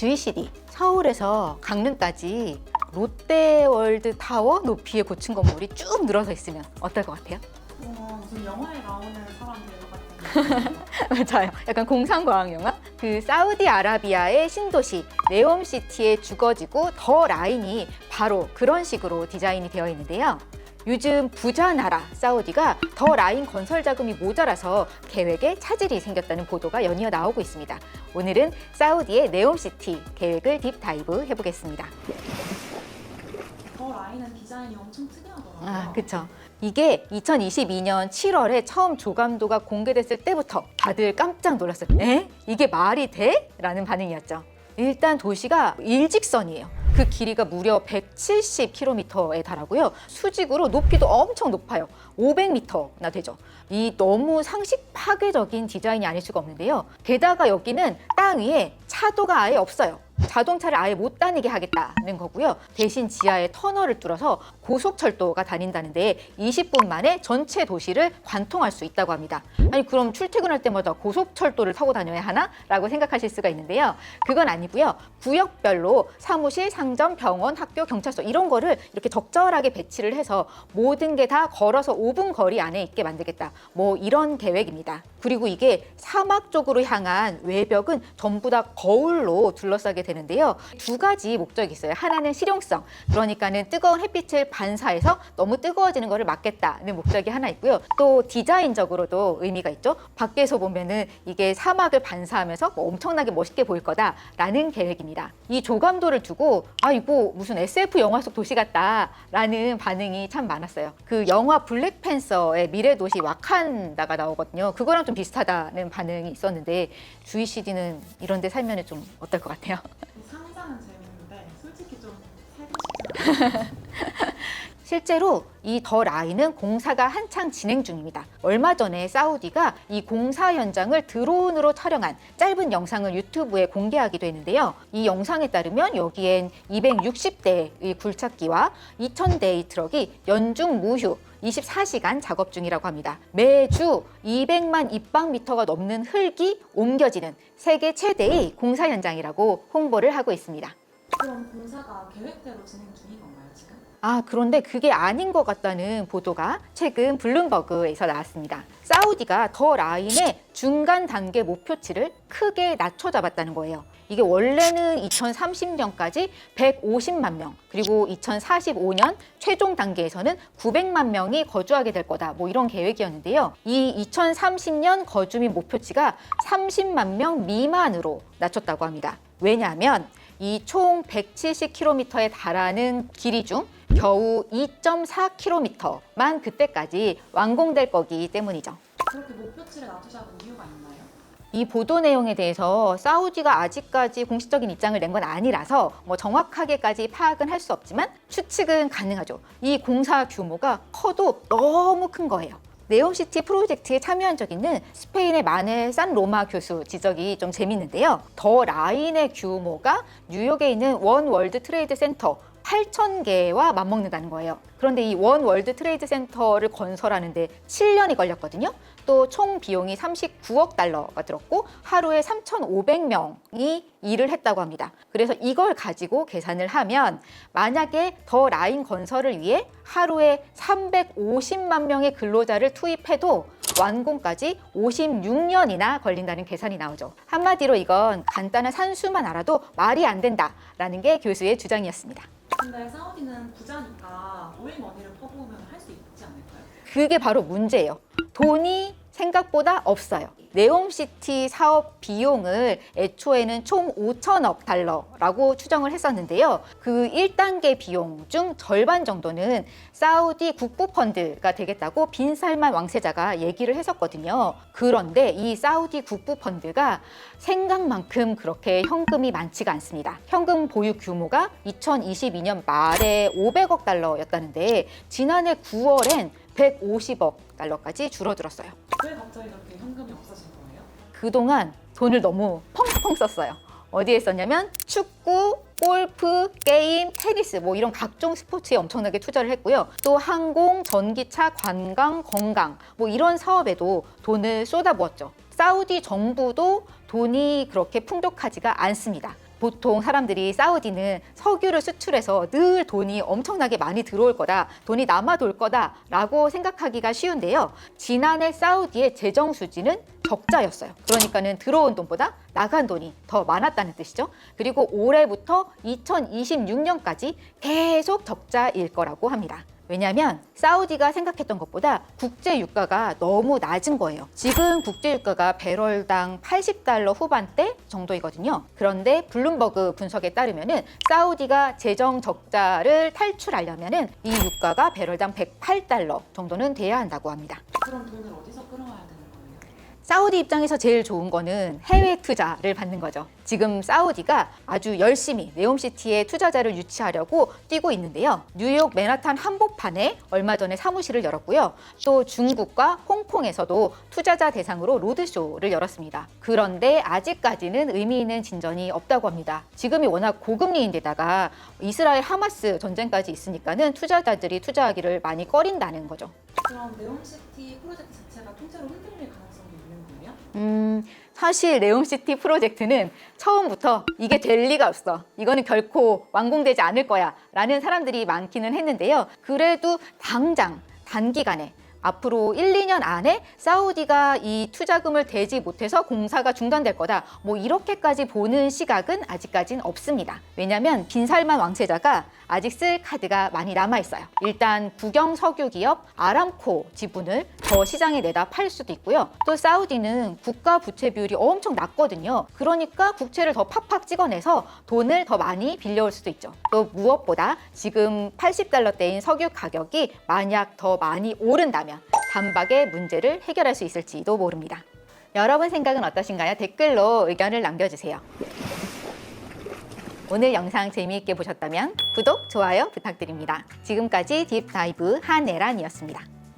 GCD, 서울에서 강릉까지 롯데월드 타워 높이에 고층 건물이 쭉 늘어서 있으면 어떨 것 같아요? 무슨 영화에 나오는 사람 되는 것 같은 맞아요. 약간 공상과학 영화? 그 사우디아라비아의 신도시 네옴시티에 주거지고 더 라인이 바로 그런 식으로 디자인이 되어 있는데요. 요즘 부자 나라 사우디가 더 라인 건설 자금이 모자라서 계획에 차질이 생겼다는 보도가 연이어 나오고 있습니다. 오늘은 사우디의 네옴시티 계획을 딥다이브 해보겠습니다. 더 라인은 디자인이 엄청 특이하더라고요. 아, 그쵸. 이게 2022년 7월에 처음 조감도가 공개됐을 때부터 다들 깜짝 놀랐어요. 에? 이게 말이 돼? 라는 반응이었죠. 일단 도시가 일직선이에요. 그 길이가 무려 170km에 달하고요. 수직으로 높이도 엄청 높아요. 500m나 되죠. 이 너무 상식 파괴적인 디자인이 아닐 수가 없는데요. 게다가 여기는 땅 위에 차도가 아예 없어요. 자동차를 아예 못 다니게 하겠다는 거고요. 대신 지하에 터널을 뚫어서 고속철도가 다닌다는데 20분 만에 전체 도시를 관통할 수 있다고 합니다. 아니 그럼 출퇴근할 때마다 고속철도를 타고 다녀야 하나? 라고 생각하실 수가 있는데요. 그건 아니고요. 구역별로 사무실, 상점, 병원, 학교, 경찰서 이런 거를 이렇게 적절하게 배치를 해서 모든 게 다 걸어서 5분 거리 안에 있게 만들겠다. 뭐 이런 계획입니다. 그리고 이게 사막 쪽으로 향한 외벽은 전부 다 거울로 둘러싸게 되는데요. 두 가지 목적이 있어요. 하나는 실용성, 그러니까는 뜨거운 햇빛을 반사해서 너무 뜨거워지는 것을 막겠다는 목적이 하나 있고요. 또 디자인적으로도 의미가 있죠. 밖에서 보면은 이게 사막을 반사하면서 뭐 엄청나게 멋있게 보일 거다라는 계획입니다. 이 조감도를 두고 아 이거 무슨 SF 영화 속 도시 같다라는 반응이 참 많았어요. 그 영화 블랙팬서의 미래 도시 와칸다가 나오거든요. 그거랑 좀 비슷하다는 반응이 있었는데 GCD는 이런 데 살면 좀 어떨 것 같아요? 상상은 재밌는데 솔직히 좀 살고 싶지 않아요. 실제로 이 더 라인은 공사가 한창 진행 중입니다. 얼마 전에 사우디가 이 공사 현장을 드론으로 촬영한 짧은 영상을 유튜브에 공개하기도 했는데요. 이 영상에 따르면 여기엔 260대의 굴착기와 2000대의 트럭이 연중 무휴 24시간 작업 중이라고 합니다. 매주 200만 입방미터가 넘는 흙이 옮겨지는 세계 최대의 공사 현장이라고 홍보를 하고 있습니다. 그럼 공사가 계획대로 진행 중인 건가요, 지금? 아, 그런데 그게 아닌 것 같다는 보도가 최근 블룸버그에서 나왔습니다. 사우디가 더 라인의 중간 단계 목표치를 크게 낮춰 잡았다는 거예요. 이게 원래는 2030년까지 150만 명, 그리고 2045년 최종 단계에서는 900만 명이 거주하게 될 거다. 뭐 이런 계획이었는데요. 이 2030년 거주민 목표치가 30만 명 미만으로 낮췄다고 합니다. 왜냐하면 이 총 170km에 달하는 길이 중 겨우 2.4km만 그때까지 완공될 거기 때문이죠. 그렇게 목표치를 낮추자는 이유가 있나요? 이 보도 내용에 대해서 사우디가 아직까지 공식적인 입장을 낸 건 아니라서 뭐 정확하게까지 파악은 할 수 없지만 추측은 가능하죠. 이 공사 규모가 커도 너무 큰 거예요. 네옴시티 프로젝트에 참여한 적 있는 스페인의 마넬 산 로마 교수 지적이 좀 재밌는데요. 더 라인의 규모가 뉴욕에 있는 원 월드 트레이드 센터 8,000개와 맞먹는다는 거예요. 그런데 이 원 월드 트레이드 센터를 건설하는데 7년이 걸렸거든요. 또 총 비용이 39억 달러가 들었고 하루에 3,500명이 일을 했다고 합니다. 그래서 이걸 가지고 계산을 하면 만약에 더 라인 건설을 위해 하루에 350만 명의 근로자를 투입해도 완공까지 56년이나 걸린다는 계산이 나오죠. 한마디로 이건 간단한 산수만 알아도 말이 안 된다라는 게 교수의 주장이었습니다. 근데 사우디는 부자니까 오일머니를 퍼부으면 할 수 있지 않을까요? 그게 바로 문제예요. 돈이 생각보다 없어요. 네옴시티 사업 비용을 애초에는 총 5천억 달러라고 추정을 했었는데요. 그 1단계 비용 중 절반 정도는 사우디 국부펀드가 되겠다고 빈살만 왕세자가 얘기를 했었거든요. 그런데 이 사우디 국부펀드가 생각만큼 그렇게 현금이 많지가 않습니다. 현금 보유 규모가 2022년 말에 500억 달러였다는데 지난해 9월엔 150억 달러까지 줄어들었어요. 왜 갑자기 그렇게 현금이 없어진 거예요? 그동안 돈을 너무 펑펑 썼어요. 어디에 썼냐면 축구, 골프, 게임, 테니스 뭐 이런 각종 스포츠에 엄청나게 투자를 했고요. 또 항공, 전기차, 관광, 건강 뭐 이런 사업에도 돈을 쏟아부었죠. 사우디 정부도 돈이 그렇게 풍족하지가 않습니다. 보통 사람들이 사우디는 석유를 수출해서 늘 돈이 엄청나게 많이 들어올 거다, 돈이 남아 돌 거다라고 생각하기가 쉬운데요. 지난해 사우디의 재정 수지는 적자였어요. 그러니까는 들어온 돈보다 나간 돈이 더 많았다는 뜻이죠. 그리고 올해부터 2026년까지 계속 적자일 거라고 합니다. 왜냐하면 사우디가 생각했던 것보다 국제 유가가 너무 낮은 거예요. 지금 국제 유가가 배럴당 80달러 후반대 정도이거든요. 그런데 블룸버그 분석에 따르면은 사우디가 재정 적자를 탈출하려면은 이 유가가 배럴당 108달러 정도는 돼야 한다고 합니다. 그럼 돈을 어디서 끌어와야 되는 거예요? 사우디 입장에서 제일 좋은 거는 해외 투자를 받는 거죠. 지금 사우디가 아주 열심히 네옴시티에 투자자를 유치하려고 뛰고 있는데요. 뉴욕 맨하탄 한복판에 얼마 전에 사무실을 열었고요. 또 중국과 홍콩에서도 투자자 대상으로 로드쇼를 열었습니다. 그런데 아직까지는 의미 있는 진전이 없다고 합니다. 지금이 워낙 고금리인데다가 이스라엘 하마스 전쟁까지 있으니까는 투자자들이 투자하기를 많이 꺼린다는 거죠. 그럼 네옴시티 프로젝트 자체가 통째로 흔들릴 가능성이 있는 거예요? 사실 네옴시티 프로젝트는 처음부터 이게 될 리가 없어, 이거는 결코 완공되지 않을 거야 라는 사람들이 많기는 했는데요. 그래도 당장 단기간에 앞으로 1, 2년 안에 사우디가 이 투자금을 대지 못해서 공사가 중단될 거다, 뭐 이렇게까지 보는 시각은 아직까지는 없습니다. 왜냐하면 빈살만 왕세자가 아직 쓸 카드가 많이 남아있어요. 일단 국영 석유 기업 아람코 지분을 더 시장에 내다 팔 수도 있고요. 또 사우디는 국가 부채 비율이 엄청 낮거든요. 그러니까 국채를 더 팍팍 찍어내서 돈을 더 많이 빌려올 수도 있죠. 또 무엇보다 지금 80달러대인 석유 가격이 만약 더 많이 오른다면 단박에 문제를 해결할 수 있을지도 모릅니다. 여러분 생각은 어떠신가요? 댓글로 의견을 남겨주세요. 오늘 영상 재미있게 보셨다면 구독, 좋아요 부탁드립니다. 지금까지 딥다이브 한애란이었습니다.